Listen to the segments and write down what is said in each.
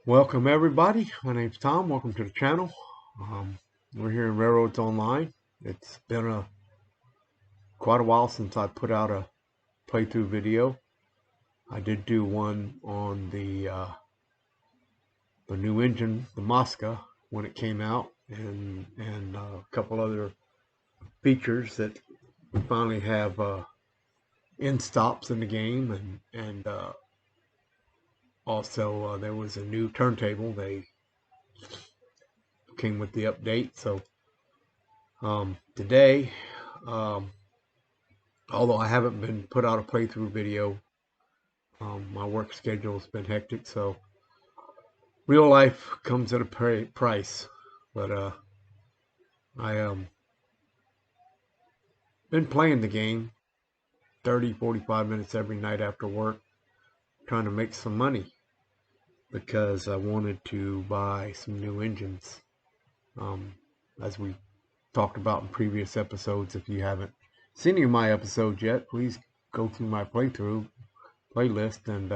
Welcome everybody. My name's Tom. Welcome to the channel. We're here in Railroads Online. It's been quite a while since I put out a playthrough video. I did do one on the new engine, the Mosca, when it came out, and a couple other features that we finally have end stops in the game, and also there was a new turntable. They came with the update, so today, although I haven't been put out a playthrough video, my work schedule has been hectic, so real life comes at a price. But I been playing the game 30-45 minutes every night after work, trying to make some money because I wanted to buy some new engines. As we talked about in previous episodes, if you haven't seen any of my episodes yet, please go through my playthrough playlist and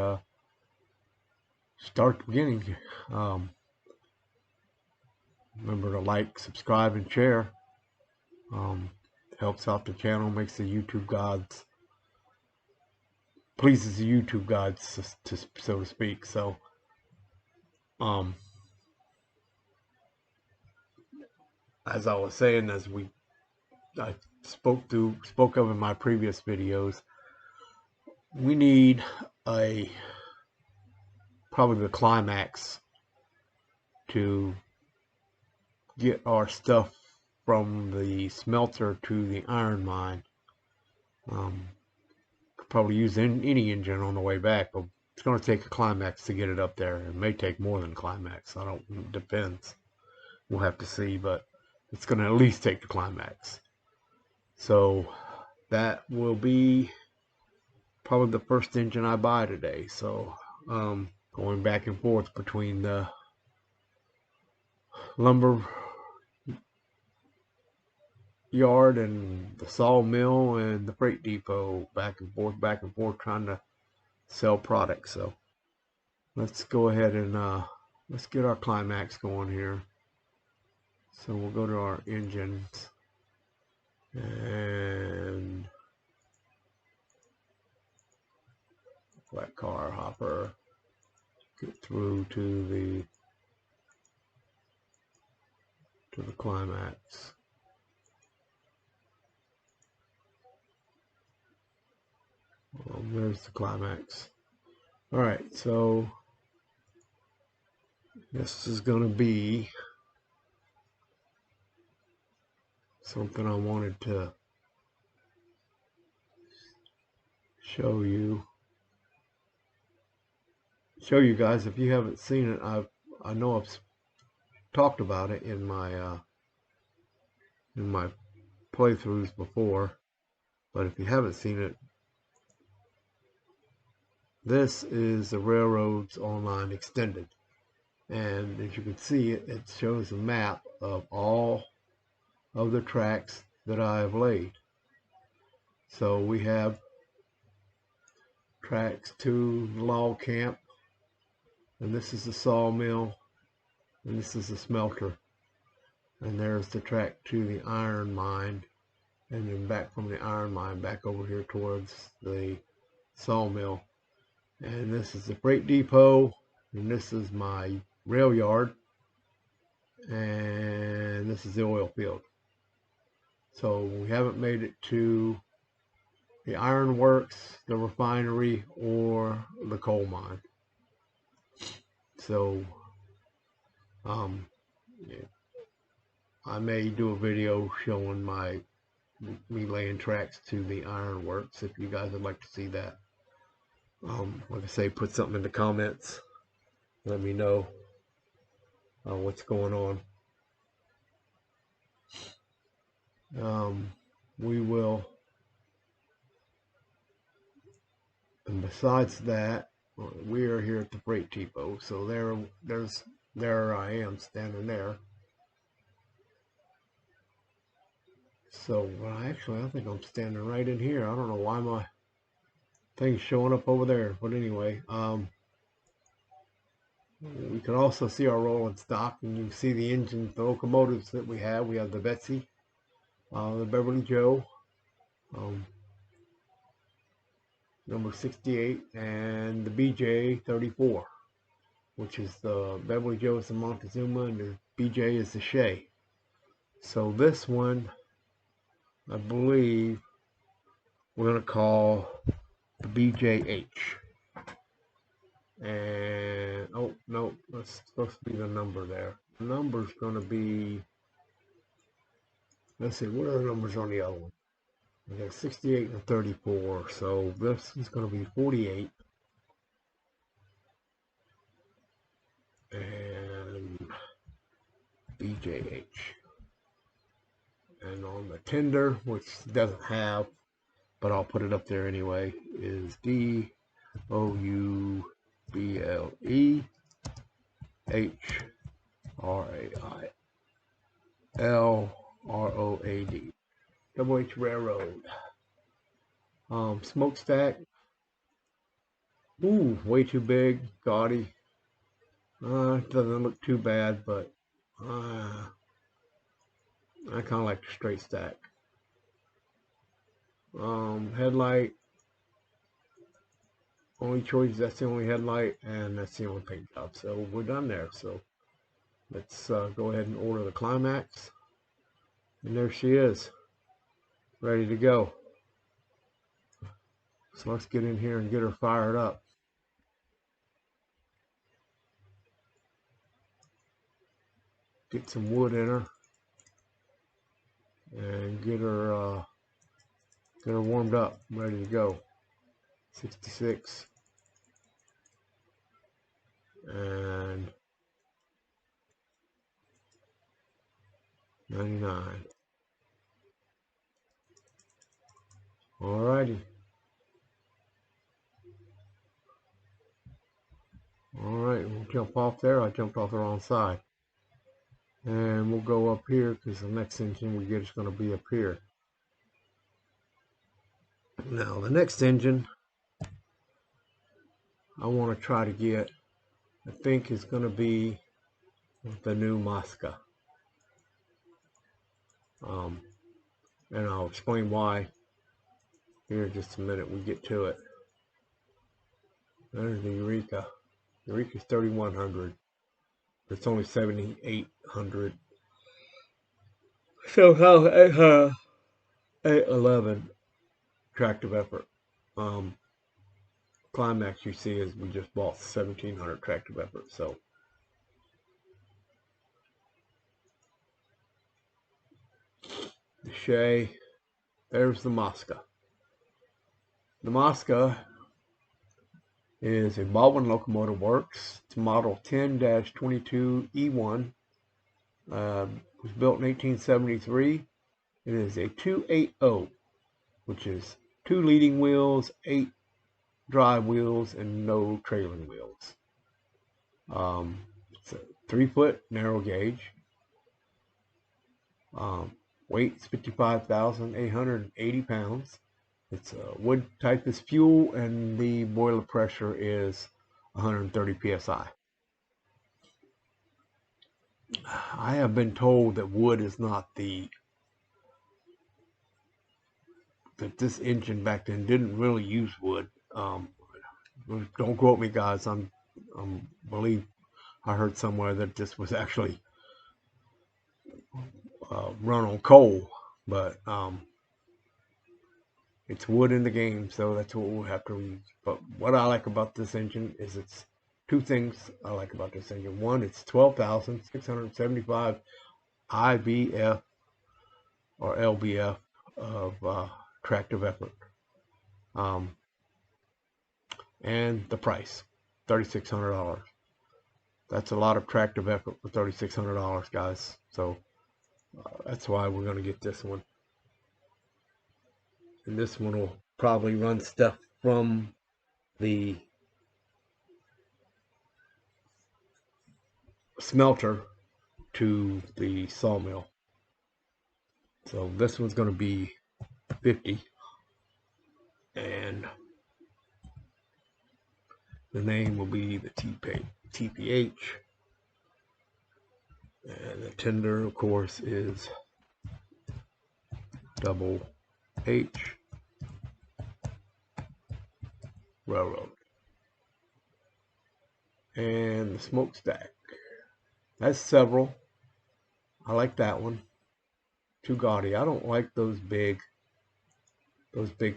start the beginning. Remember to like, subscribe, and share. Helps out the channel, makes the YouTube gods, pleases the YouTube gods, so to speak. So, as I was saying, I spoke of in my previous videos, we need probably the climax to get our stuff from the smelter to the iron mine. Could probably use any engine on the way back, but it's going to take a climax to get it up there. It may take more than climax. It depends. We'll have to see, but it's going to at least take the climax. So that will be probably the first engine I buy today. So going back and forth between the lumber yard and the sawmill and the freight depot, back and forth, trying to sell products. So let's go ahead and let's get our climax going here. So we'll go to our engines and flat car hopper, get through to the climax. There's the climax. All right, so this is going to be something I wanted to show you guys. If you haven't seen it, I know I've talked about it in my playthroughs before, but if you haven't seen it, this is the Railroads Online Extended, and as you can see, it shows a map of all of the tracks that I have laid. So we have tracks to the log camp, and this is the sawmill, and this is the smelter, and there's the track to the iron mine, and then back from the iron mine back over here towards the sawmill. And this is the freight depot, and this is my rail yard, and this is the oil field. So we haven't made it to the iron works, the refinery, or the coal mine. So I may do a video showing me laying tracks to the iron works if you guys would like to see that. Like I say, put something in the comments. Let me know what's going on. We will, and besides that, we are here at the freight depot. So there I am standing there. So actually, I think I'm standing right in here. I don't know why my thing's showing up over there, but anyway, We can also see our rolling stock, and you can see the engines, the locomotives that we have. We have the Betsy, the Beverly Joe, um, number 68, and the BJ 34, which is the Beverly Joe is the Montezuma, and the BJ is the Shea. So this one, I believe, we're going to call the BJH. And, oh, no, that's supposed to be the number there. The number's going to be, let's see, what are the numbers on the other one? We got 68 and 34, so this is going to be 48. And BJH. And on the tender, which doesn't have, but I'll put it up there anyway, is DOUBLEHRAILROAD. Double H Railroad. Smokestack. Ooh, way too big, gaudy. It doesn't look too bad, but I kind of like the straight stack. Headlight. Only choice, that's the only headlight, and that's the only paint job. So we're done there. So let's go ahead and order the Climax. And there she is, ready to go. So let's get in here and get her fired up. Get some wood in her and get her warmed up, ready to go. 66 and 99. Alrighty. Alright, we'll jump off there. I jumped off the wrong side. And we'll go up here because the next engine we get is going to be up here. Now the next engine I want to try to get, I think, is going to be the new Mosca. And I'll explain why here in just a minute. We get to it. There's the Eureka. Eureka's 3100. It's only 7800. So how 811 tractive effort. Climax you see is we just bought 1700 tractive effort. So the Shea, there's the Mosca. The Mosca is a Baldwin Locomotive Works. It's model 10-22E1. Was built in 1873. It is a 280, which is 2 leading wheels, 8 drive wheels, and no trailing wheels. It's a 3-foot narrow gauge. Weight is 55,880 pounds. It's wood type is fuel, and the boiler pressure is 130 psi. I have been told that wood is not that this engine back then didn't really use wood. Don't quote me, guys. I believe I heard somewhere that this was actually run on coal, but it's wood in the game, so that's what we'll have to use. But what I like about this engine is it's two things I like about this engine. One, it's 12,675 IBF or LBF of tractive effort. And the price, $3,600. That's a lot of tractive effort for $3,600, guys. So that's why we're going to get this one. And this one will probably run stuff from the smelter to the sawmill. So this one's going to be 50. And the name will be the T&BH. T&BH. And the tender, of course, is double H Railroad. And the smokestack. That's several. I like that one. Too gaudy. I don't like those big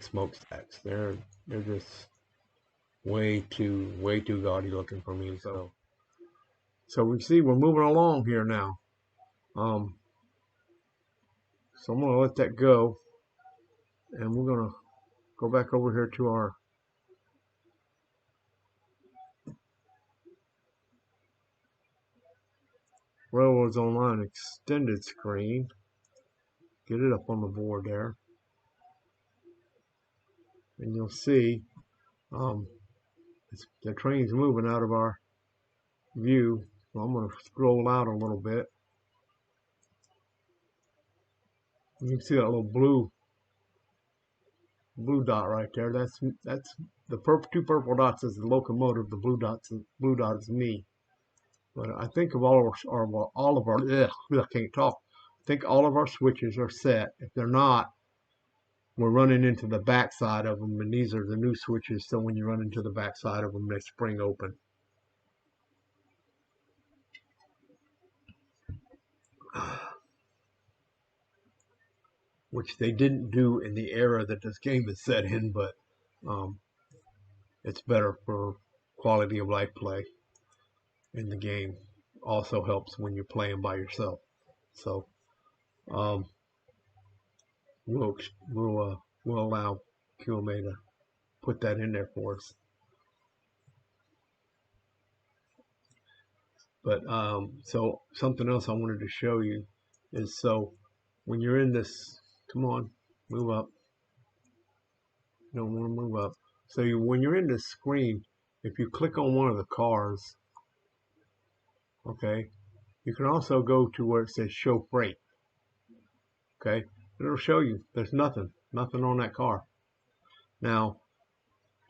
smokestacks. They're just way too gaudy looking for me. So we see we're moving along here now. So I'm gonna let that go, and we're gonna go back over here to our Railroads Online extended screen. Get it up on the board there, and you'll see the train's moving out of our view. So I'm going to scroll out a little bit. You can see that little blue dot right there. That's the two purple dots is the locomotive. The blue dot is me. But I think of all of our I can't talk. I think all of our switches are set. If they're not, we're running into the back side of them, and these are the new switches. So when you run into the back side of them, they spring open. Which they didn't do in the era that this game is set in, but it's better for quality of life play in the game. Also helps when you're playing by yourself. So we'll allow QMA to put that in there for us. But so something else I wanted to show you is, so when you're in this, come on, move up. You don't want to move up. So when you're in this screen, if you click on one of the cars, okay, you can also go to where it says show freight. Okay, it'll show you there's nothing on that car. Now,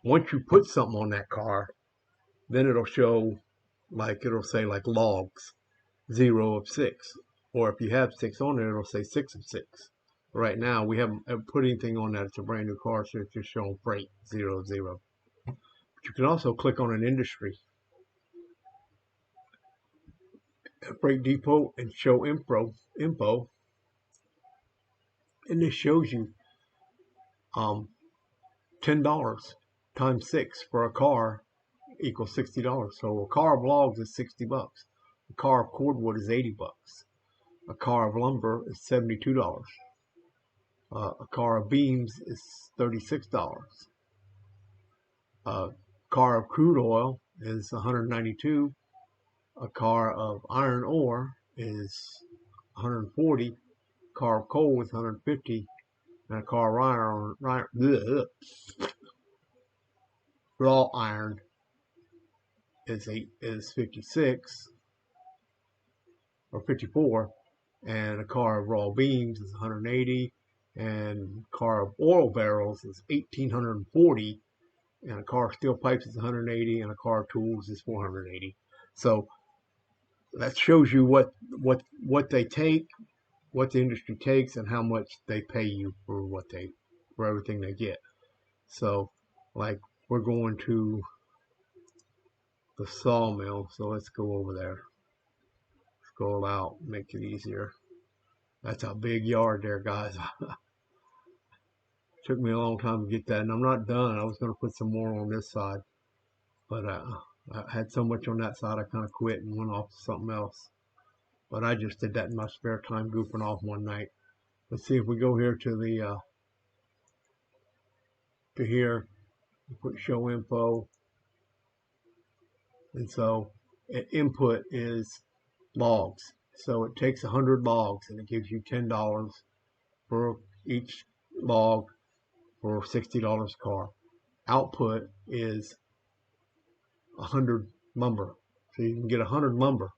once you put something on that car, then it'll show, like, it'll say like logs, 0 of 6. Or if you have 6 on there, it'll say 6 of 6. Right now, we haven't put anything on that. It's a brand new car, so it's just showing freight, 0 of 0. But you can also click on an industry, freight depot, and show info. And this shows you $10 times 6 for a car equals $60. So a car of logs is $60. A car of cordwood is $80. A car of lumber is $72. A car of beams is $36. A car of crude oil is $192. A car of iron ore is $140. A car of coal is $150. And a car of raw iron is 56 or 54, and a car of raw beams is 180, and a car of oil barrels is 1,840, and a car of steel pipes is 180, and a car of tools is 480. So that shows you what they take, what the industry takes, and how much they pay you for everything they get. So, like, we're going to the sawmill, so let's go over there. Scroll out, make it easier. That's a big yard there, guys. Took me a long time to get that, and I'm not done. I was going to put some more on this side, but I had so much on that side I kind of quit and went off to something else. But I just did that in my spare time, goofing off one night. Let's see if we go here to the to here, put show info, and so input is logs. So it takes 100 logs and it gives you $10 for each log for $60 a car. Output is 100 lumber. So you can get 100 lumber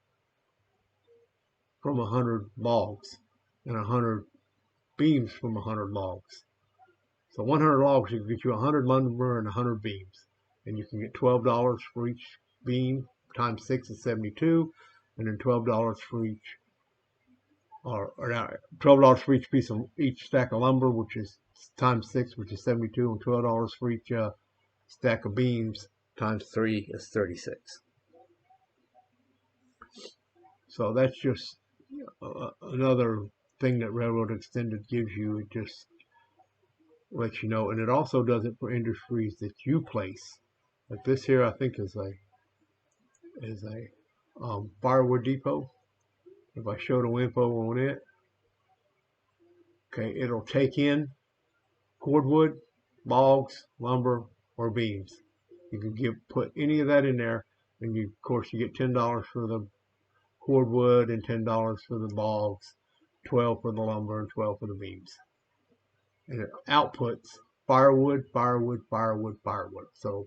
from 100 logs and 100 beams from 100 logs. So 100 logs, you can get you 100 lumber and 100 beams. And you can get $12 for each beam, times 6 is 72, and then $12 for each, or $12 for each piece of each stack of lumber, which is times 6, which is 72, and $12 for each stack of beams times 3 is 36. So that's just another thing that Railroad Extended gives you. It just lets you know, and it also does it for industries that you place. Like this here, I think is a firewood depot. If I show the info on it, okay, it'll take in cordwood, logs, lumber, or beams. You can put any of that in there, and of course you get $10 for the cordwood and $10 for the logs, 12 for the lumber, and 12 for the beams. And it outputs firewood, firewood, firewood, firewood. So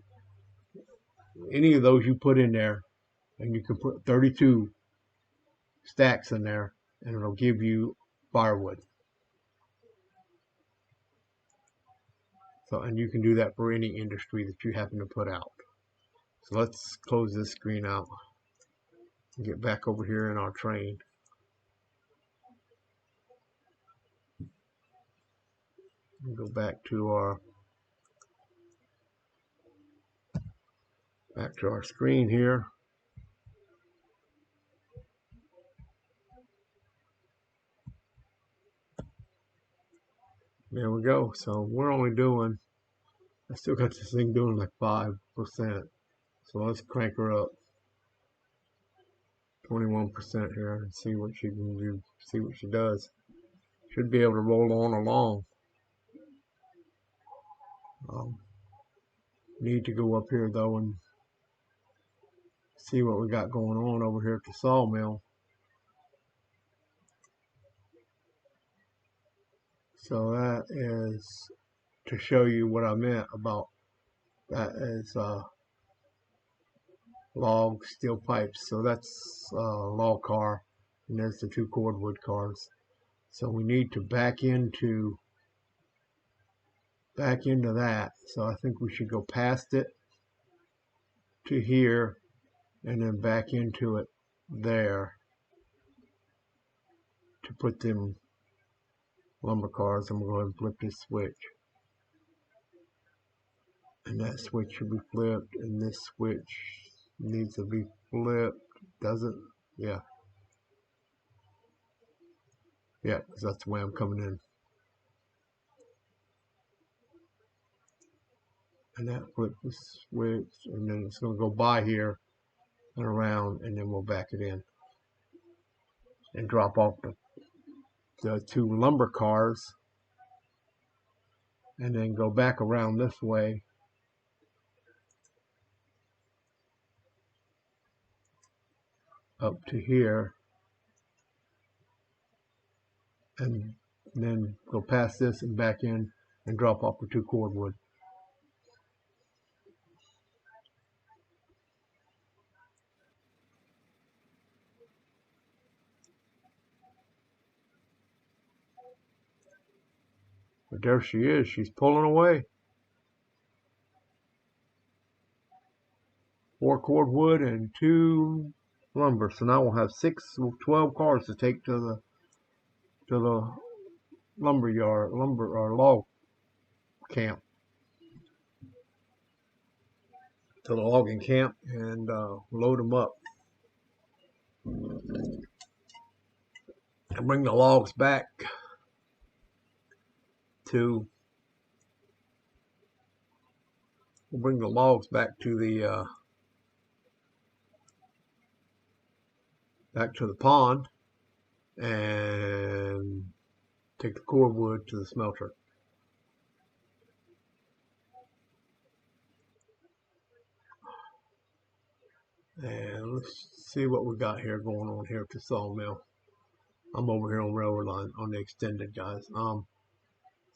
any of those you put in there, and you can put 32 stacks in there, and it'll give you firewood. So, and you can do that for any industry that you happen to put out. So let's close this screen out and get back over here in our train. And go back to our screen here. There we go. So we're only doing, I still got this thing doing like 5%. So let's crank her up 21% here and see what she can do, see what she does. Should be able to roll on along. Need to go up here though and see what we got going on over here at the sawmill. So that is to show you what I meant about that is log steel pipes. So that's log car, and there's the 2 cordwood cars. So we need to back into that. So I think we should go past it to here and then back into it there to put them lumber cars. I'm going to go ahead and flip this switch. And that switch should be flipped, and this switch needs to be flipped. Does it? Yeah. Yeah, because that's the way I'm coming in. And that flips the switch, and then it's going to go by here and around, and then we'll back it in and drop off the 2 lumber cars, and then go back around this way up to here, and then go past this and back in and drop off the 2 cordwood. But there she is. She's pulling away. 4 cordwood and 2 lumber. So now we'll have 12 cars to take to the lumber or log camp, to the logging camp, and load them up and bring the logs back to the pond and take the cordwood to the smelter. And let's see what we got here going on here at the sawmill. I'm over here on railroad line on the extended, guys.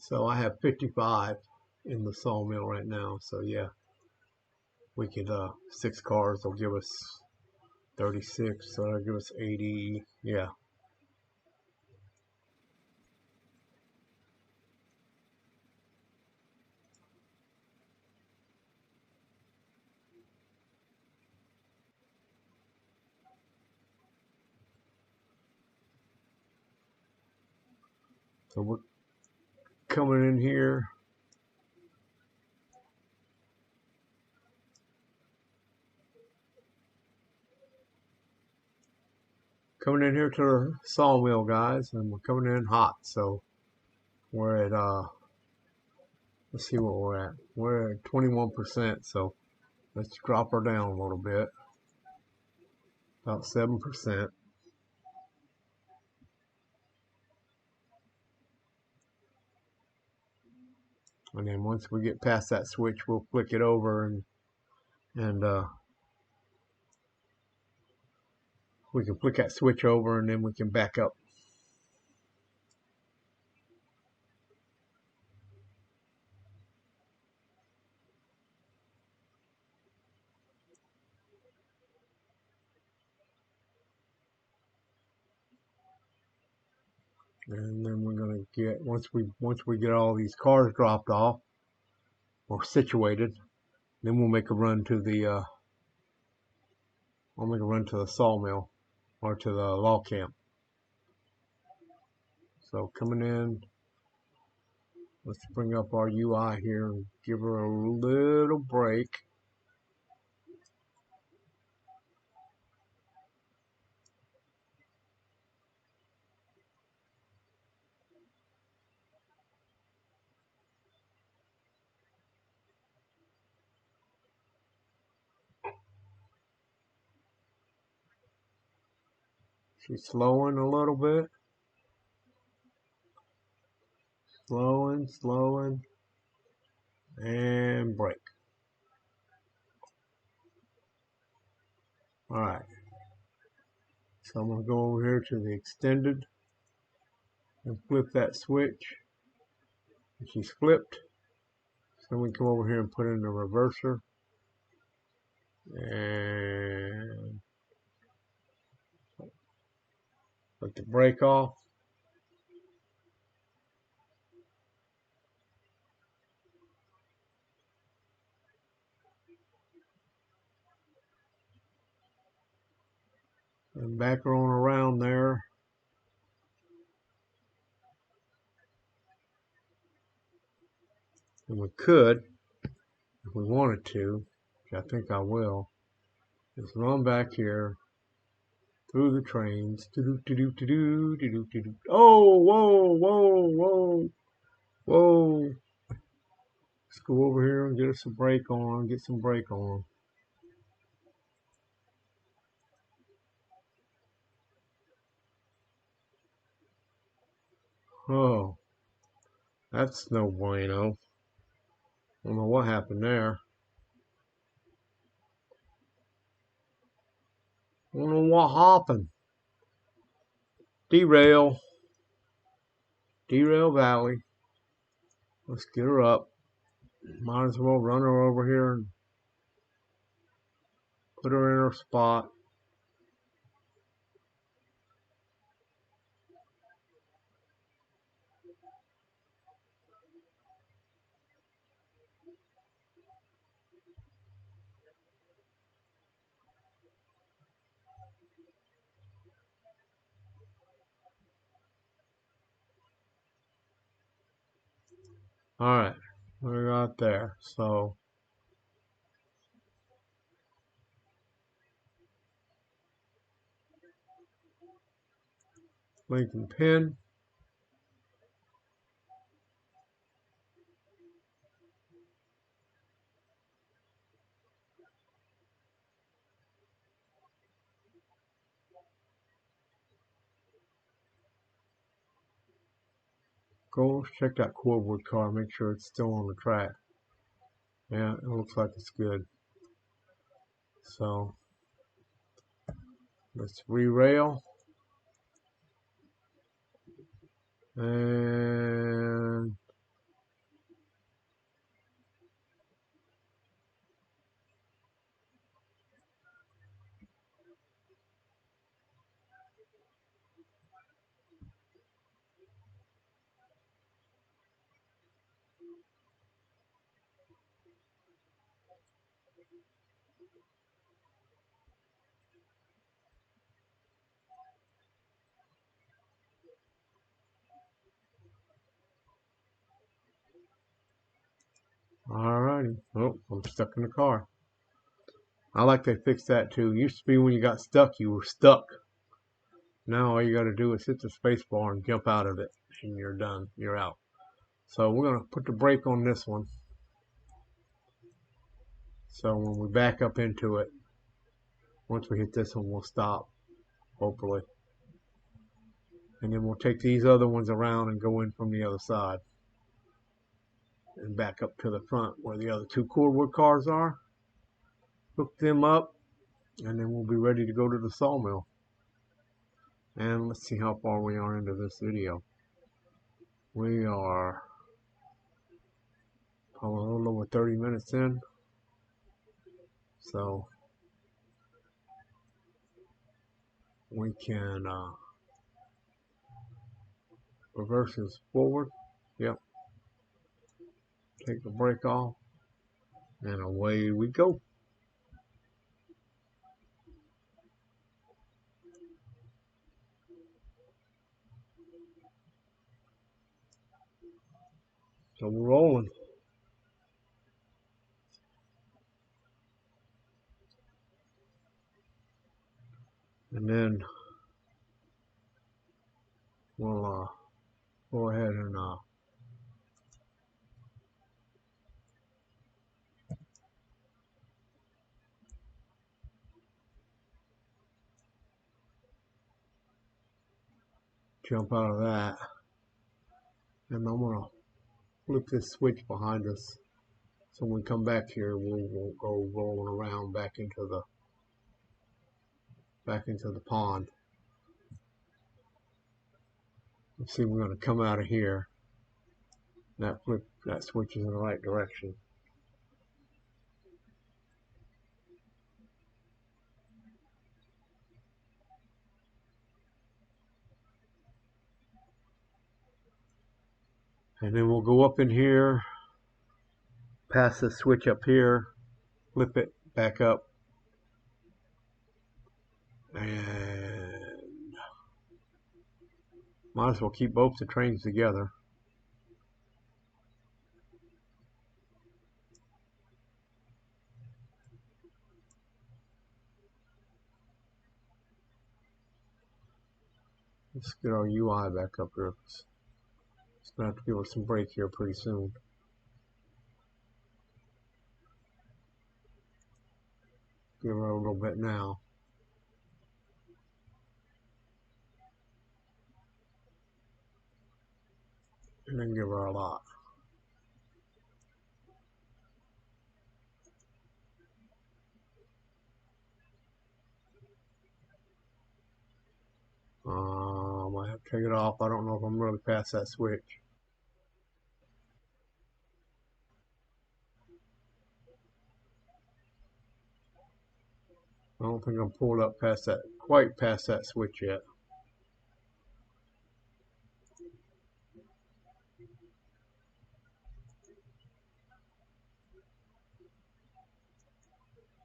So I have 55 in the sawmill right now. So yeah, we could 6 cars will give us 36. So that'll give us 80. Yeah. So we're coming in here. Coming in here to the sawmill, guys, and we're coming in hot. So we're at let's see what we're at. We're at 21%. So let's drop her down a little bit, about 7%. And then once we get past that switch, we'll flick it over and we can flick that switch over and then we can back up. And then we're gonna get once we get all these cars dropped off or situated, then we'll make a run to the I'll make a run to the sawmill or to the log camp. So coming in, let's bring up our UI here and give her a little break. She's slowing a little bit. Slowing, and brake. Alright, so I'm going to go over here to the extended and flip that switch. And she's flipped. So we come over here and put in the reverser. And let the brake off. And back her on around there. And we could, if we wanted to, which I think I will, just run back here through the trains. Oh, whoa. Let's go over here and get us a brake on, get some brake on. Oh, that's no bueno. I don't know what happened there. I don't know what happened. Derail Valley. Let's get her up. Might as well run her over here and put her in her spot. Alright, we got there. So link and pin. Go check that cordwood car, make sure it's still on the track. Yeah, it looks like it's good. So let's re-rail. And Alrighty. Oh, I'm stuck in the car. I like they fixed that too. Used to be when you got stuck, you were stuck. Now all you got to do is hit the space bar and jump out of it, and you're done. You're out. So we're going to put the brake on this one. So when we back up into it, once we hit this one, we'll stop, hopefully. And then we'll take these other ones around and go in from the other side. And back up to the front where the other two cordwood cars are. Hook them up, and then we'll be ready to go to the sawmill. And let's see how far we are into this video. We are probably a little over 30 minutes in. So we can reverse this forward. Yep. Take the brake off. And away we go. So we're rolling. And then we'll go ahead and jump out of that. And I'm going to flip this switch behind us. So when we come back here, we'll go rolling around back into the pond. Let's see, we're going to come out of here. That switch is in the right direction. And then we'll go up in here, pass the switch up here, flip it back up, and might as well keep both the trains together. Let's get our UI back up here. It's going to have to give us some brake here pretty soon. Give her a little bit now. And then give her a lot. I might have to take it off. I don't know if I'm really past that switch. I don't think I'm pulled up quite past that switch yet.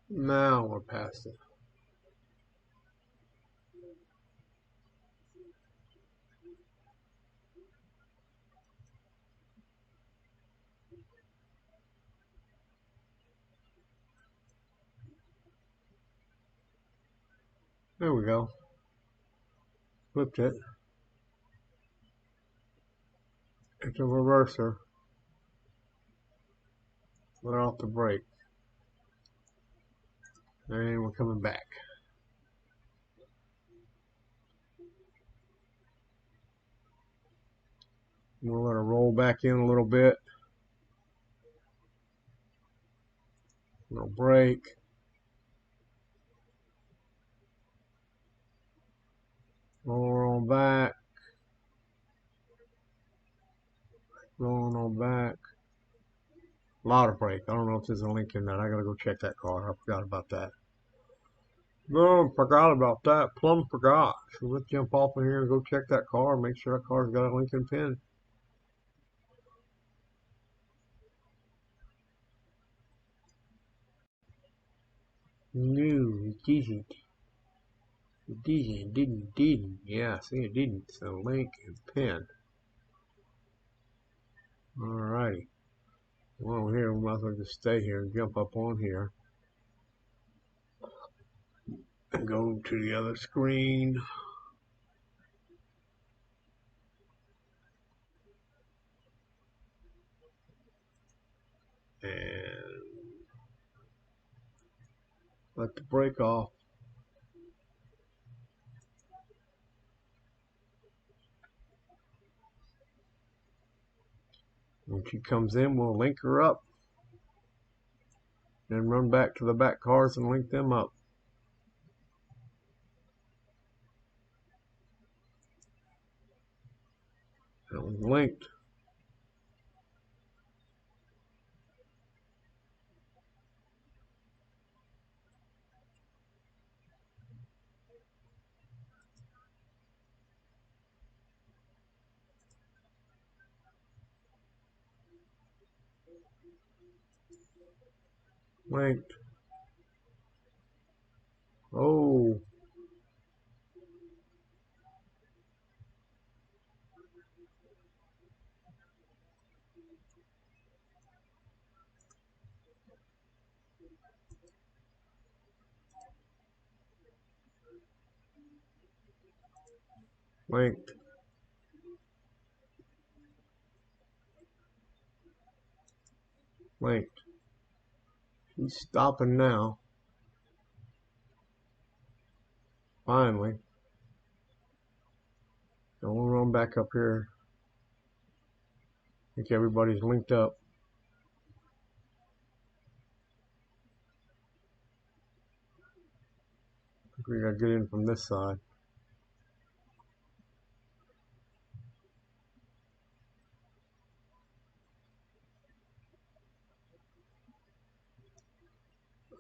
Now we're past it. There we go. Flipped it. It's a reverser. Let off the brake. And we're coming back. We'll let her roll back in a little bit. No brake. Roll on back. Rolling on back. A lot of brake. I don't know if there's a link in that. I gotta go check that car. I forgot about that. No, forgot about that. Plumb forgot. So let's jump off in here and go check that car. Make sure that car's got a Lincoln pin. No, it didn't. It didn't. Yeah, see, it didn't. So Lincoln pin. Alrighty. Well, here, we might as well just stay here and jump up on here and go to the other screen. And let the brake off. When she comes in, we'll link her up. Then run back to the back cars and link them up. That one's linked. Linked. Oh, linked. Linked. She's stopping now. Finally. So we'll run back up here. I think everybody's linked up. I think we gotta get in from this side.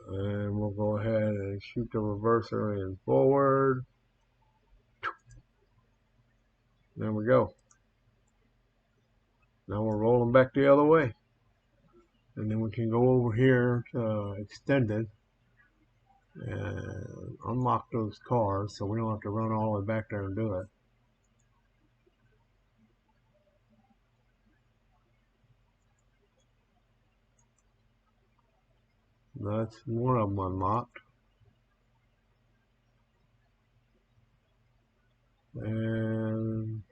And we'll go ahead and shoot the reverser in forward. There we go. Now we're rolling back the other way. And then we can go over here to extended and unlock those cars so we don't have to run all the way back there and do it. That's one of them unlocked. And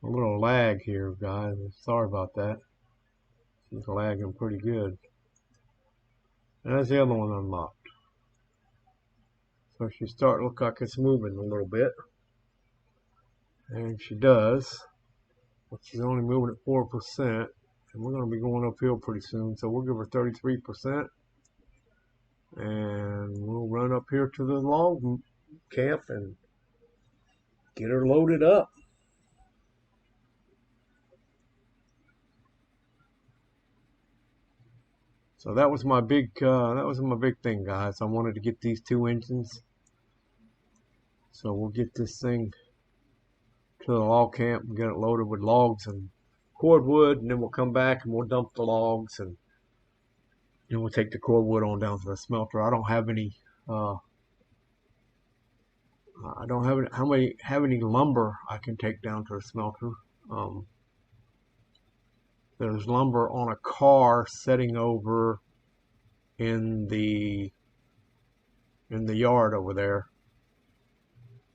a little lag here, guys. Sorry about that. It's lagging pretty good. And that's the other one unlocked. So she's starting to look like it's moving a little bit. And she does. But she's only moving at 4%. And we're going to be going uphill pretty soon. So we'll give her 33%. And we'll run up here to the log camp and get her loaded up. So that was my big thing, guys. I wanted to get these two engines. So we'll get this thing to the log camp and get it loaded with logs and cordwood, and then we'll come back and we'll dump the logs, and then we'll take the cordwood on down to the smelter. I don't have any have any lumber I can take down to the smelter. There's lumber on a car sitting over in the yard over there,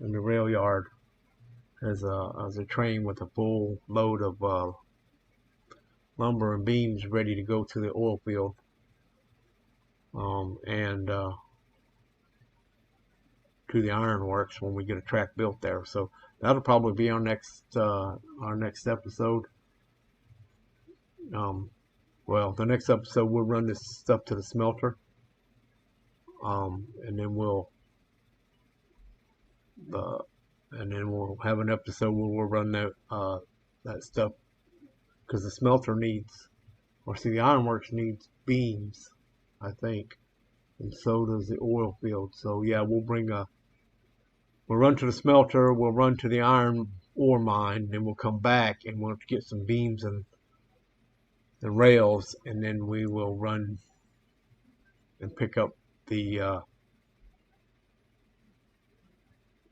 in the rail yard, as a train with a full load of lumber and beams ready to go to the oil field, and to the ironworks when we get a track built there. So that'll probably be our next episode. Well, the next episode we'll run this stuff to the smelter, and then we'll have an episode where we'll run that stuff, because the smelter needs, the ironworks needs beams, I think, and so does the oil field. So yeah, we'll run to the smelter, we'll run to the iron ore mine, then we'll come back and we'll get some beams and rails, and then we will run and pick up the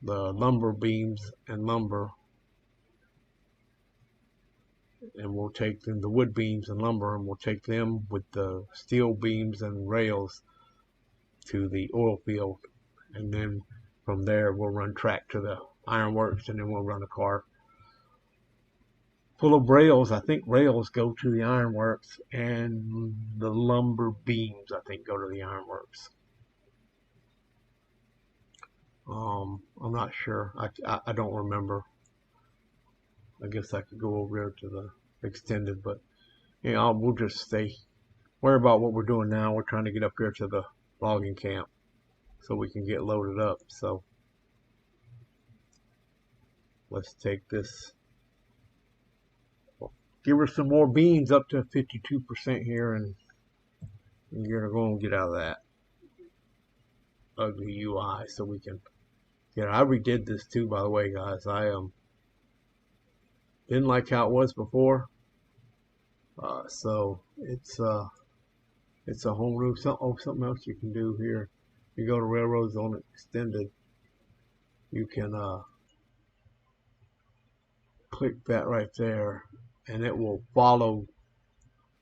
the lumber beams and lumber, and we'll take them, the wood beams and lumber, and we'll take them with the steel beams and rails to the oil field, and then from there we'll run track to the ironworks, and then we'll run a car full of rails. I think rails go to the ironworks, and the lumber beams, I think, go to the ironworks. I'm not sure. I don't remember. I guess I could go over there to the extended, but we'll just stay. Worry about what we're doing now. We're trying to get up here to the logging camp so we can get loaded up. So let's take this. Give her some more beans up to 52% here, and you're gonna go and get out of that ugly UI so we can. I redid this too, by the way, guys. I didn't like how it was before, so it's a whole new something else you can do here. You go to Railroads on Extended, you can click that right there, and it will follow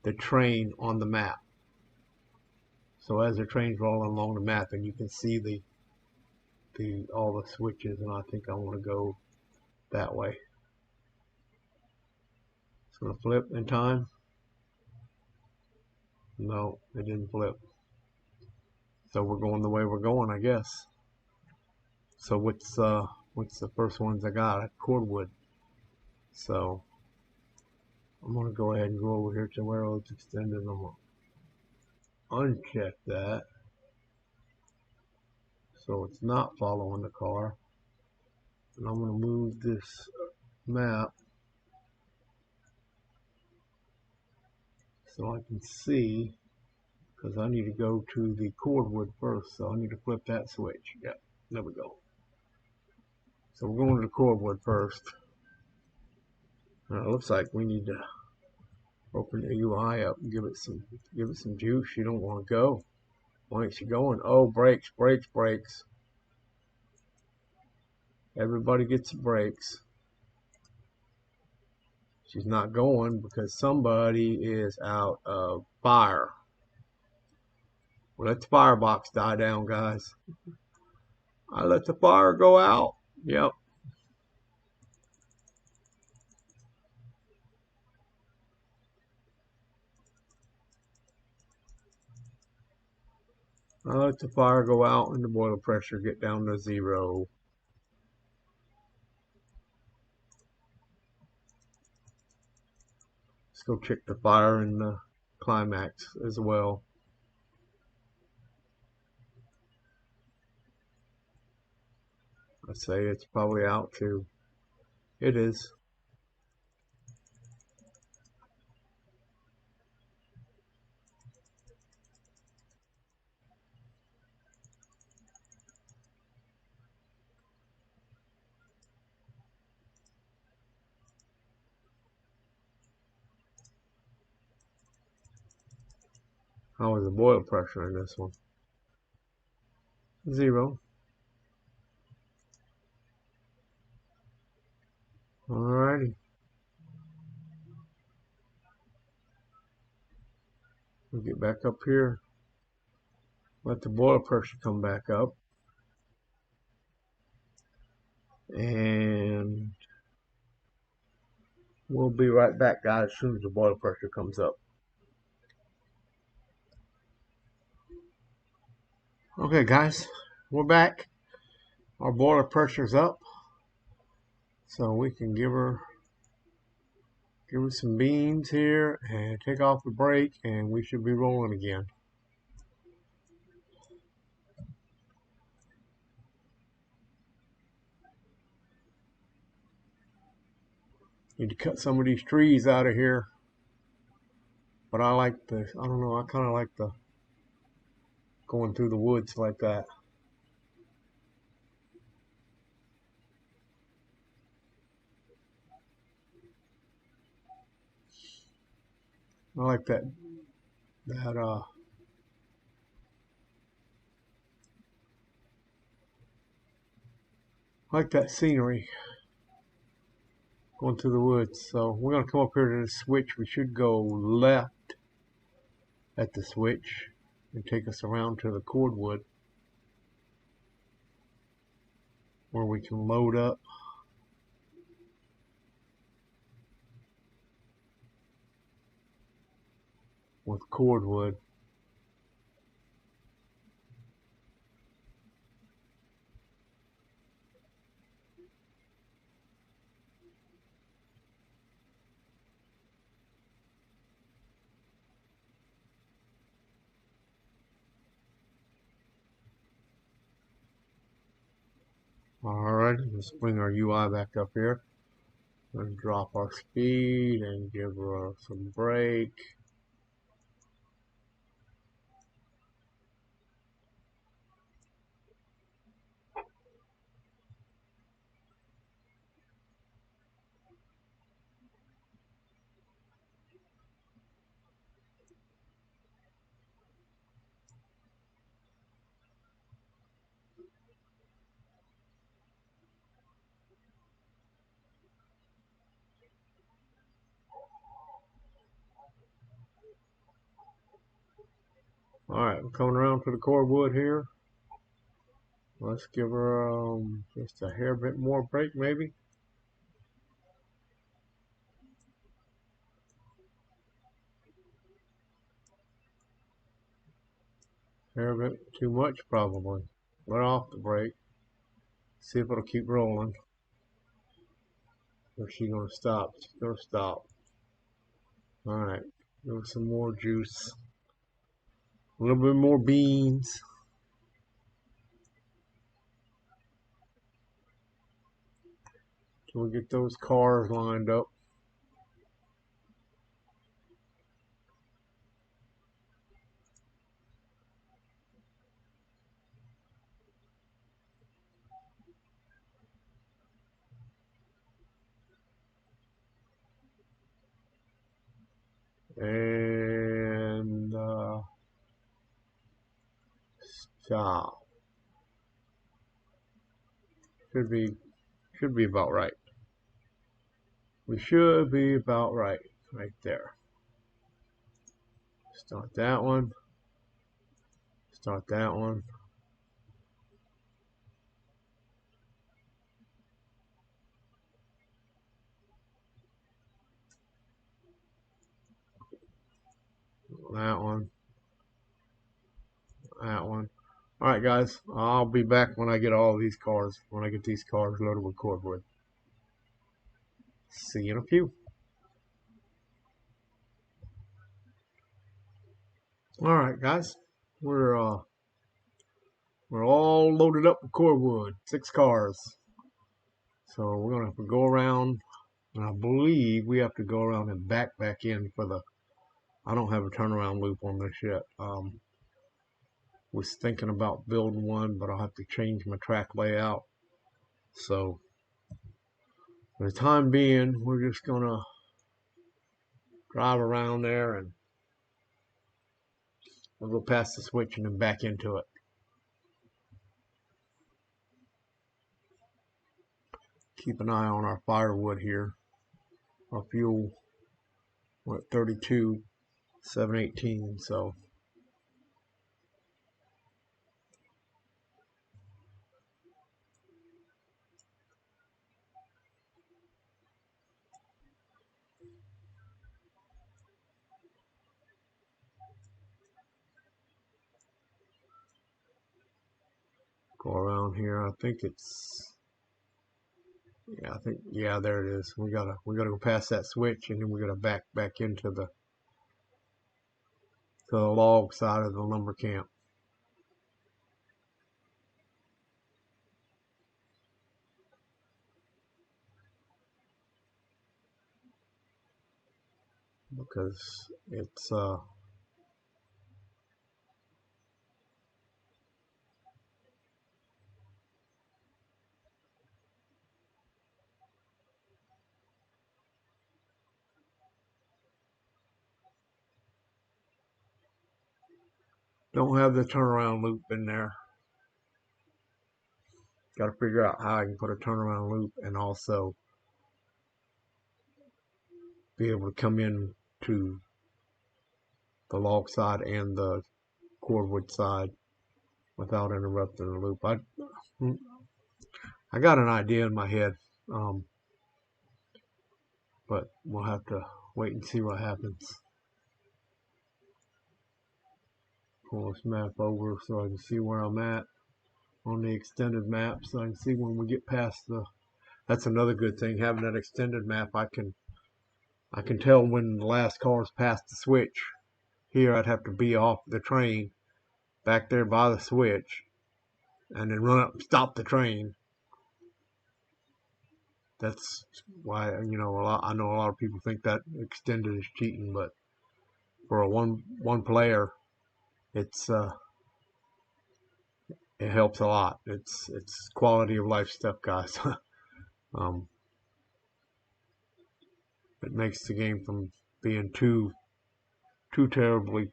the train on the map. So as the train's rolling along the map, and you can see all the switches, and I think I want to go that way. It's going to flip in time. No, it didn't flip. So we're going the way we're going, I guess. So what's the first ones I got? Cordwood. So I'm going to go ahead and go over here to Railroads Extended, and I'm going to uncheck that. So it's not following the car. And I'm going to move this map so I can see, because I need to go to the cordwood first, so I need to flip that switch. Yeah, there we go. So we're going to the cordwood first. Now it looks like we need to open the UI up and give it some juice. You don't want to go. Why ain't she going? Oh, brakes, brakes, brakes. Everybody gets brakes. She's not going because somebody is out of fire. Well, let the firebox die down, guys. I let the fire go out. Yep. I let the fire go out and the boiler pressure get down to 0. Let's go check the fire in the climax as well. I say it's probably out too. It is. How is the boil pressure in this one? 0. Alrighty. We'll get back up here. Let the boil pressure come back up. And we'll be right back, guys, as soon as the boil pressure comes up. Okay, guys, we're back. Our boiler pressure's up, so we can give her some beans here and take off the brake, and we should be rolling again. Need to cut some of these trees out of here, but I like the, I don't know, I kind of like the going through the woods like that. I like that like that scenery going through the woods. So we're going to come up here to the switch. We should go left at the switch and take us around to the cordwood where we can load up with cordwood. Alright, let's bring our UI back up here and drop our speed and give her some brake. Alright, we're coming around to the cordwood here. Let's give her just a hair bit more brake maybe. Hair bit too much probably. Let off the brake. See if it'll keep rolling. Or is she gonna stop? She's gonna stop. Alright, give her some more juice. A little bit more beans. Till we get those cars lined up. And stop. Should be about right. We should be about right there. Start that one. Start that one. That one. That one. Alright guys, I'll be back when I get all these cars, when I get these cars loaded with cordwood. See you in a few. Alright guys, we're all loaded up with cordwood, 6 cars. So we're gonna have to go around, and I believe we have to go around and back in for the, I don't have a turnaround loop on this yet. Was thinking about building one, but I'll have to change my track layout. So for the time being, we're just gonna drive around there and we'll go past the switch and then back into it. Keep an eye on our firewood here. Our fuel, we're at 32, 718, so go around here. I think it's, yeah, there it is. We gotta go past that switch, and then we gotta back into the log side of the lumber camp. Because it's don't have the turnaround loop in there. Got to figure out how I can put a turnaround loop and also be able to come in to the log side and the cordwood side without interrupting the loop. I got an idea in my head, but we'll have to wait and see what happens. Pull this map over so I can see where I'm at on the extended map, so I can see when we get past the. That's another good thing, having that extended map. I can tell when the last car's past the switch. Here I'd have to be off the train back there by the switch and then run up and stop the train. That's why, I know a lot of people think that extended is cheating, but for a one player, it's it helps a lot. It's quality of life stuff, guys. It makes the game from being too terribly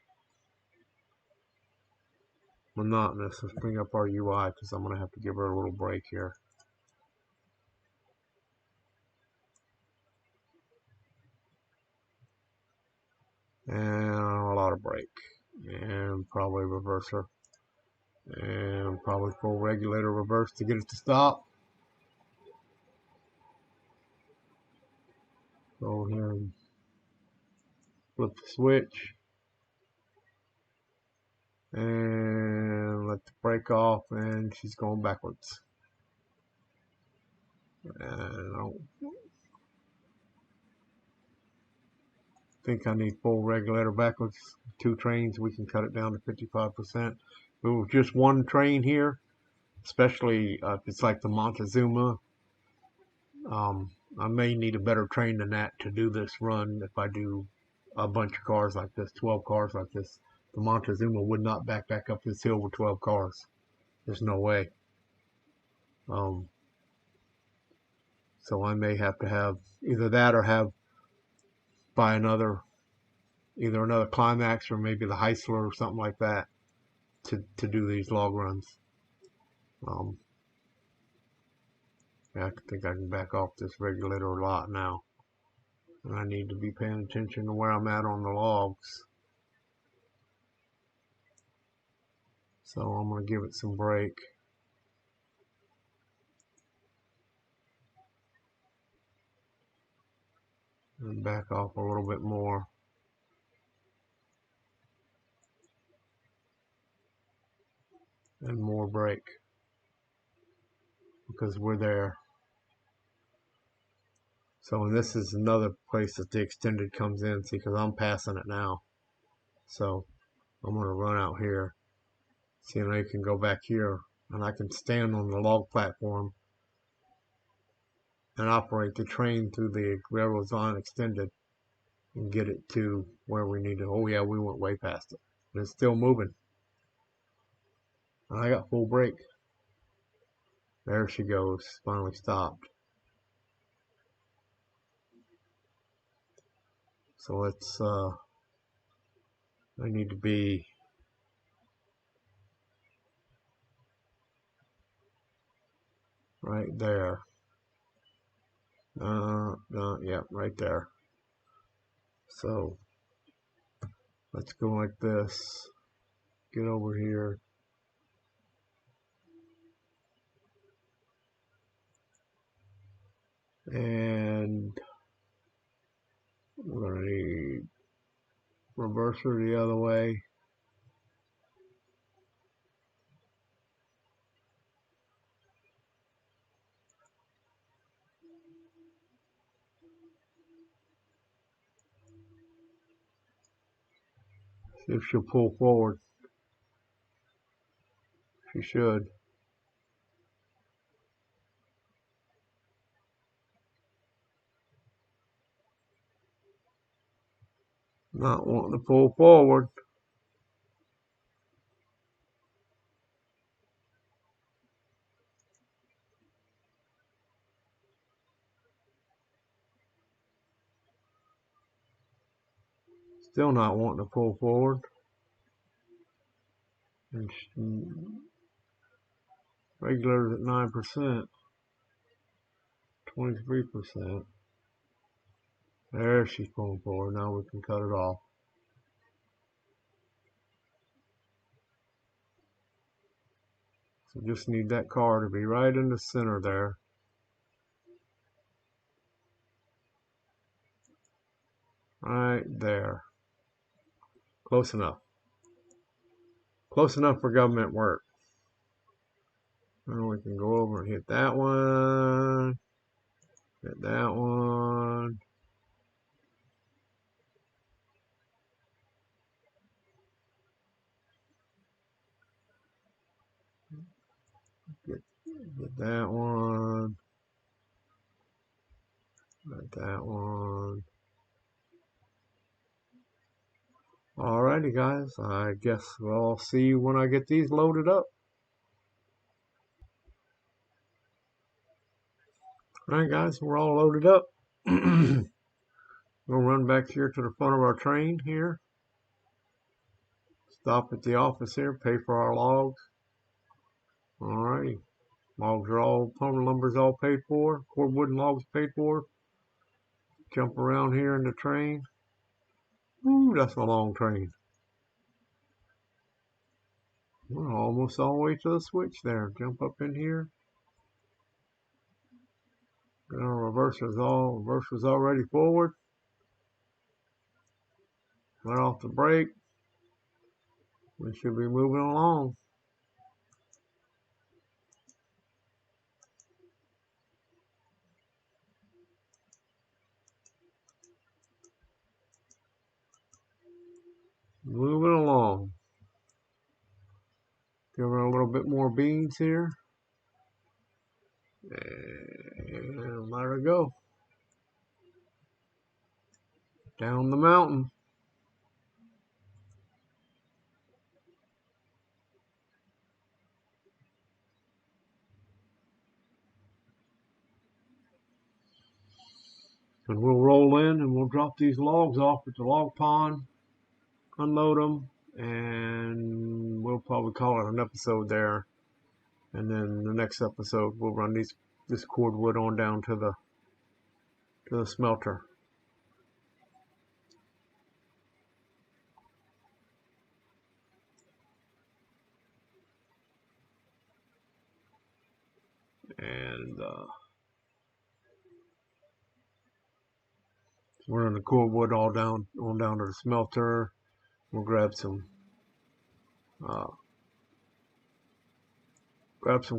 monotonous. Let's bring up our UI because I'm gonna have to give her a little break here. And a lot of break. And probably reverser. And probably full regulator reverse to get it to stop. Go here and flip the switch. And let the brake off, and she's going backwards. And I don't think I need full regulator backwards. 2 trains, we can cut it down to 55%. If it was just 1 train here, especially if it's like the Montezuma, I may need a better train than that to do this run. If I do a bunch of cars like this, 12 cars like this, the Montezuma would not back up this hill with 12 cars. There's no way. So I may have to have either that or have buy either another Climax or maybe the Heisler or something like that to do these log runs. Yeah, I think I can back off this regulator a lot now. And I need to be paying attention to where I'm at on the logs. So I'm going to give it some brake. And back off a little bit more. And more brake. Because we're there. So and this is another place that the extended comes in. See, because I'm passing it now. So I'm going to run out here. See, now you can go back here. And I can stand on the log platform and operate the train through the railroad line extended and get it to where we need to. Oh yeah, we went way past it. But it's still moving. And I got full brake. There she goes. Finally stopped. So let's I need to be right there. Yeah, right there. So let's go like this. Get over here. And we're going to need reverser the other way. See if she'll pull forward. She should. Not wanting to pull forward. Still not wanting to pull forward. And Regular's at 9%. 23%. There she's pulling forward. Now we can cut it off. So just need that car to be right in the center there. Right there. Close enough. Close enough for government work. Now we can go over and hit that one. Hit that one. Get that one. Get that one. Alrighty guys, I guess we'll see you when I get these loaded up. Alright guys, we're all loaded up. We'll run back here to the front of our train here. Stop at the office here, pay for our logs. Alrighty. Logs are all, pulling lumber's all paid for. Cordwood and logs paid for. Jump around here in the train. Ooh, that's a long train. We're almost all the way to the switch there. Jump up in here. Reverse was already forward. Let off the brake. We should be moving along. Moving along. Give her a little bit more beans here. And let her go. Down the mountain. And we'll roll in and we'll drop these logs off at the log pond, unload them, and we'll probably call it an episode there. And then the next episode we'll run this cordwood on down to the smelter. And we're in the cordwood all down to the smelter. We'll grab some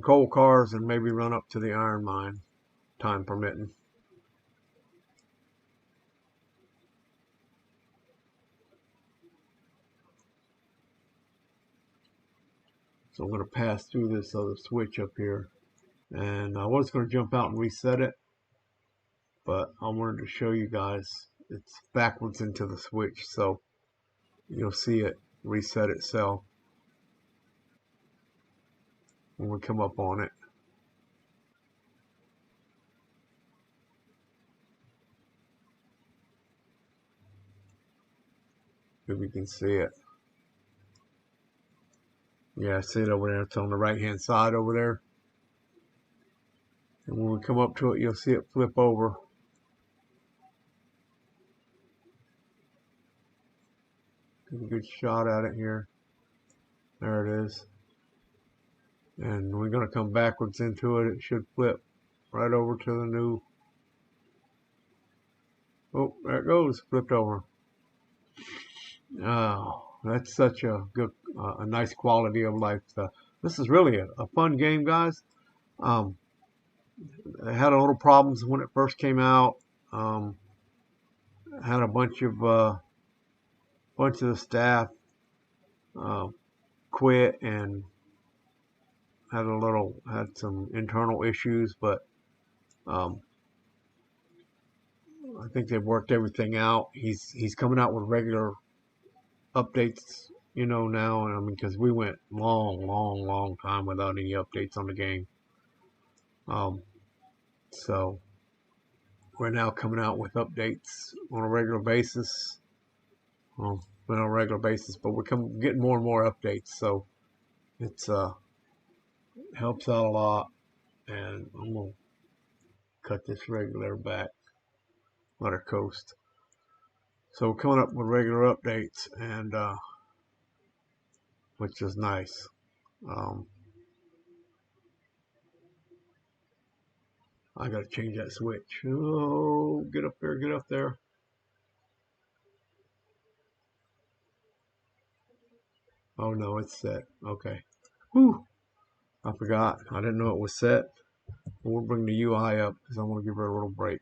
coal cars and maybe run up to the iron mine, time permitting. So I'm going to pass through this other switch up here. And I was going to jump out and reset it, but I wanted to show you guys it's backwards into the switch, so you'll see it reset itself when we come up on it. If you can see it. Yeah, I see it over there. It's on the right hand side over there. And when we come up to it, you'll see it flip over. Get a good shot at it here. There it is. And we're going to come backwards into it. It should flip right over to the new. Oh, there it goes. Flipped over. Oh, that's such a good, a nice quality of life stuff. This is really a fun game, guys. I had a little problems when it first came out. Had a bunch of the staff quit and had some internal issues, but I think they've worked everything out. He's coming out with regular updates, you know, now. And I mean, because we went long time without any updates on the game. So we're now coming out with updates on a regular basis. But we're getting more and more updates. So it's Helps out a lot. And I'm going to cut this regulator back. Let her coast. So we're coming up with regular updates, and which is nice. I got to change that switch. Oh, get up there, get up there. Oh no, it's set. Okay. Whew. I forgot. I didn't know it was set. We'll bring the UI up because I want to give her a little break.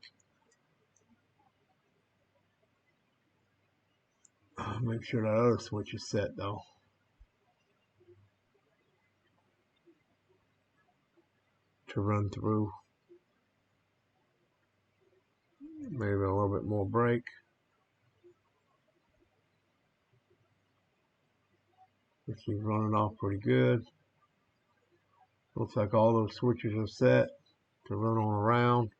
Make sure that other switch is set though. To run through. Maybe a little bit more break. She's running off pretty good. Looks like all those switches are set to run on around.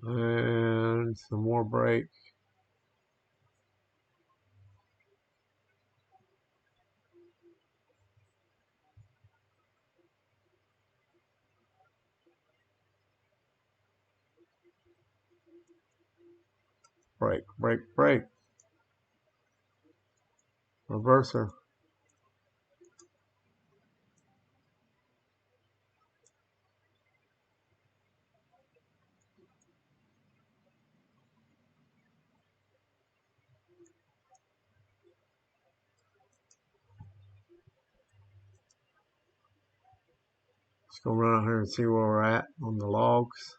And some more break. Break, break, break. Reverser. Let's go run out here and see where we're at on the logs.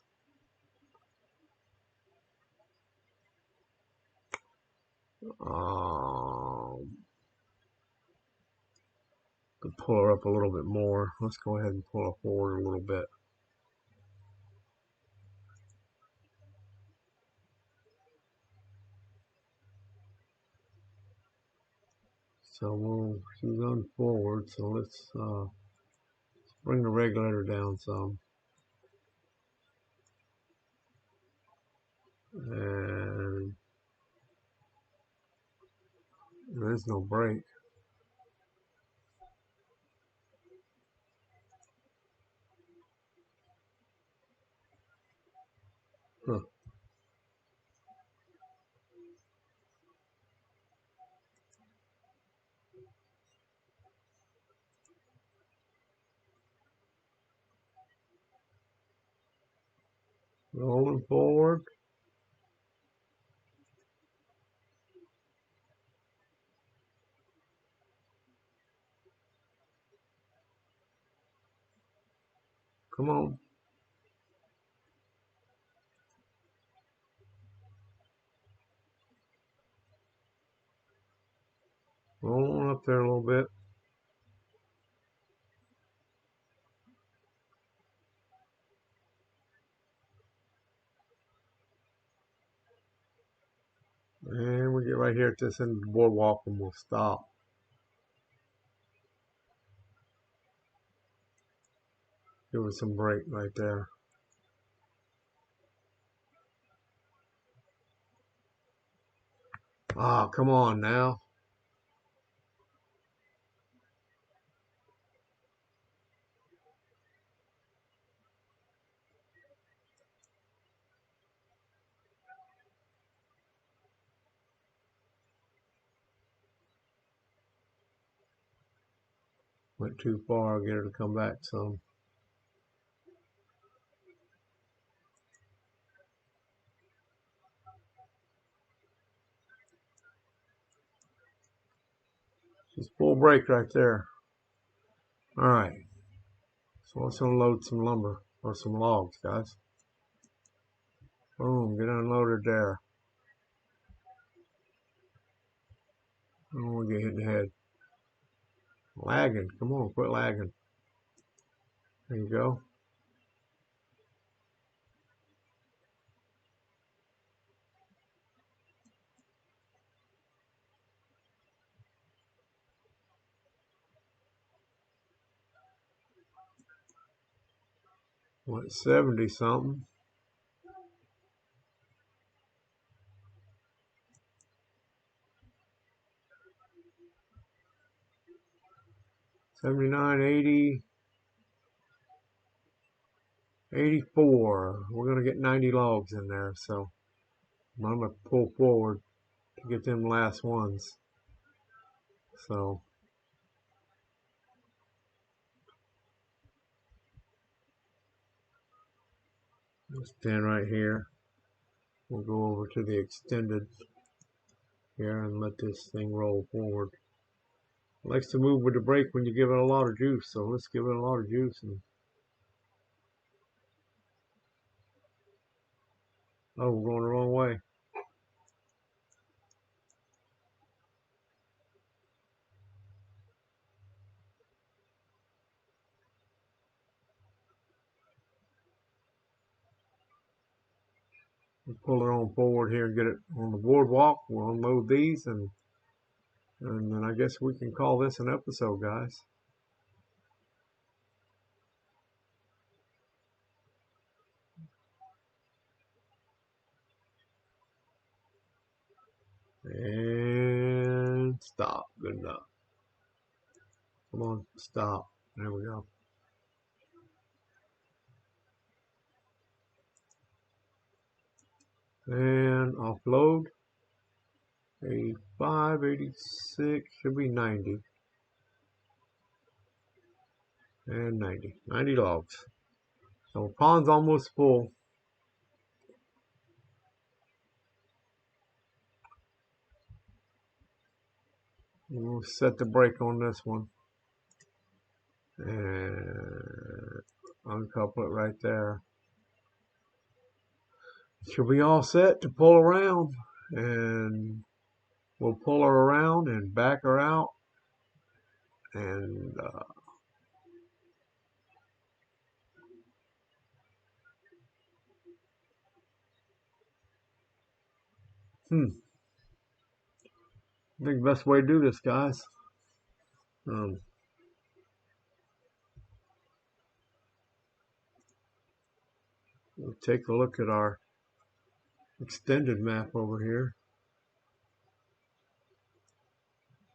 Could pull her up a little bit more. Let's go ahead and pull her forward a little bit. So she's on forward. So let's bring the regulator down some. And there's no break. Huh. Rolling forward. Come on. Roll on up there a little bit. And we get right here at this end of the boardwalk and we'll stop. Give us some break right there. Ah, come on now. Went too far. I'll get her to come back some. Just full break right there. All right. So let's unload some lumber or some logs, guys. Boom, get unloaded there. I don't want to get hit in the head. Lagging. Come on, quit lagging. There you go. What, 70 something? 79, 80, 84. We're going to get 90 logs in there, so I'm going to pull forward to get them last ones. So we'll stand right here. We'll go over to the extended here and let this thing roll forward. It likes to move with the brake when you give it a lot of juice, so let's give it a lot of juice. And oh, we're going the wrong way. We'll pull it on forward here and get it on the boardwalk. We'll unload these, and then I guess we can call this an episode, guys. And stop. Good enough. Come on, stop. There we go. And offload. 85, 86, should be 90. And 90. 90 logs. So pond's almost full. We'll set the brake on this one. And uncouple it right there. She'll be all set to pull around, and we'll pull her around and back her out, and I think the best way to do this, guys, we'll take a look at our extended map over here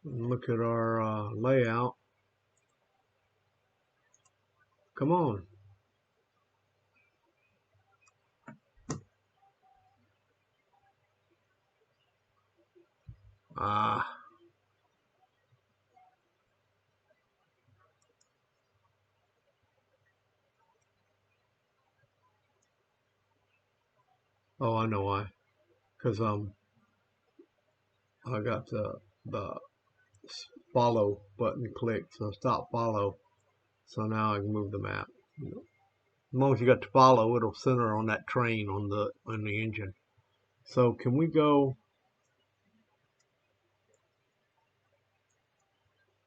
and look at our layout. Come on. Ah. Oh, I know why. Because I got the follow button clicked, so stop follow. So now I can move the map. As long as you got to follow, it'll center on that train on the engine. So can we go?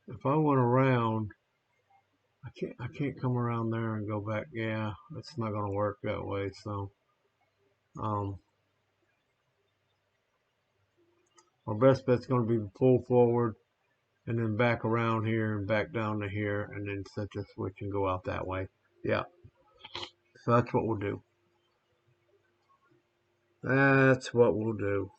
If I went around, I can't come around there and go back. Yeah, it's not gonna work that way. So our best bet's gonna be to pull forward and then back around here and back down to here and then set the switch and go out that way. Yeah. So that's what we'll do. That's what we'll do.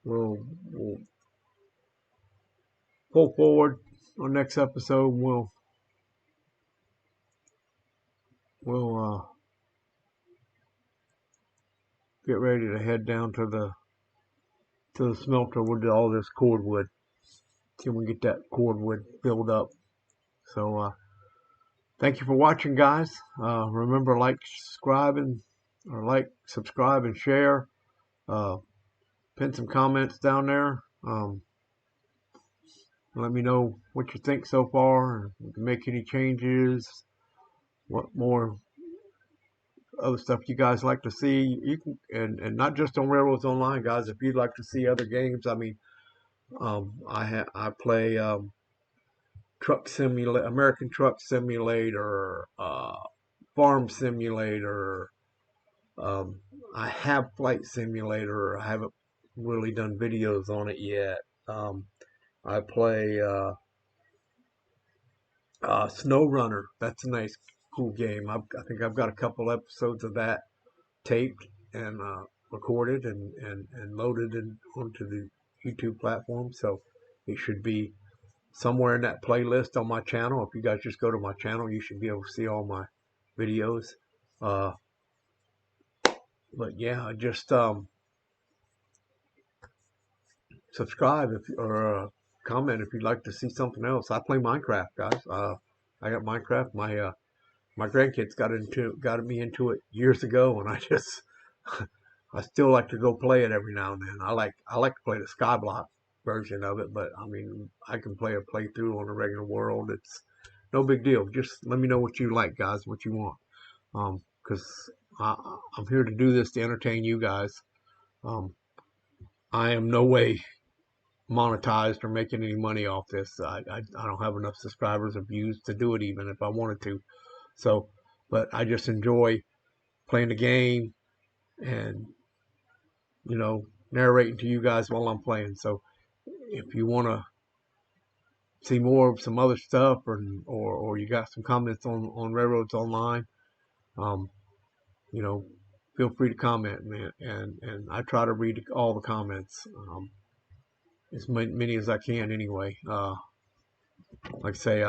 We'll pull forward on next episode. We'll get ready to head down to the smelter with all this cordwood. Can we get that cordwood filled up? So thank you for watching, guys. Remember, subscribe, and share. Pin some comments down there. Let me know what you think so far. If you can make any changes. What more other stuff you guys like to see? You can, and not just on Railroads Online, guys. If you'd like to see other games, I mean, I play Truck Simulator, American Truck Simulator, Farm Simulator. I have Flight Simulator. I haven't really done videos on it yet. I play Snow Runner. That's a nice, cool game. I think I've got a couple episodes of that taped and recorded and loaded onto the YouTube platform. So it should be somewhere in that playlist on my channel. If you guys just go to my channel, you should be able to see all my videos. Uh, but yeah, just subscribe or comment if you'd like to see something else. I play Minecraft, guys. I got Minecraft. My grandkids got me into it years ago, and I just I still like to go play it every now and then. I like to play the Skyblock version of it, but I mean I can play a playthrough on a regular world. It's no big deal. Just let me know what you like, guys, what you want. Because I'm here to do this to entertain you guys. Um, I am no way monetized or making any money off this. I don't have enough subscribers or views to do it even if I wanted to. So, but I just enjoy playing the game and narrating to you guys while I'm playing. So if you want to see more of some other stuff or you got some comments on Railroads Online, um, you know, feel free to comment, man. And I try to read all the comments, as many as I can anyway. Like I say,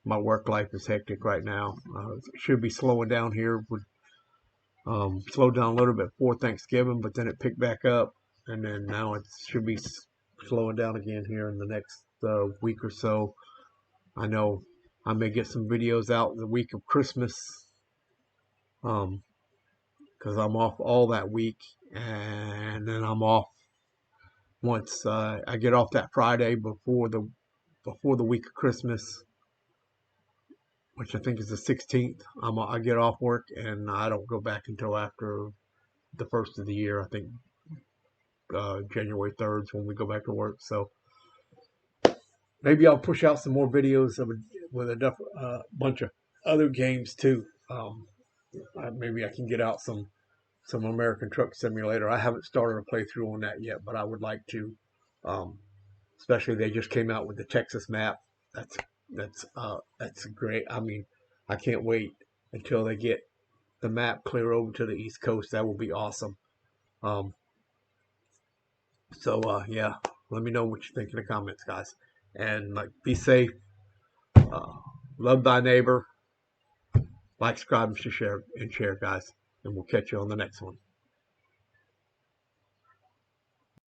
my work life is hectic right now. Should be slowing down here. Would slow down a little bit before Thanksgiving, but then it picked back up, and then now it should be slowing down again here in the next week or so. I know I may get some videos out the week of Christmas, because I'm off all that week, and then I'm off once I get off that Friday before the week of Christmas, which I think is the 16th. I get off work and I don't go back until after the first of the year. I think January 3rd is when we go back to work. So maybe I'll push out some more videos with a bunch of other games too. Maybe I can get out some American Truck Simulator. I haven't started a playthrough on that yet, but I would like to. Um, Especially they just came out with the Texas map. That's that's great. I mean, I can't wait until they get the map clear over to the East Coast. That will be awesome. Um, yeah, let me know what you think in the comments, guys. And like, be safe. Uh, love thy neighbor. Like, subscribe, and share, guys. And we'll catch you on the next one.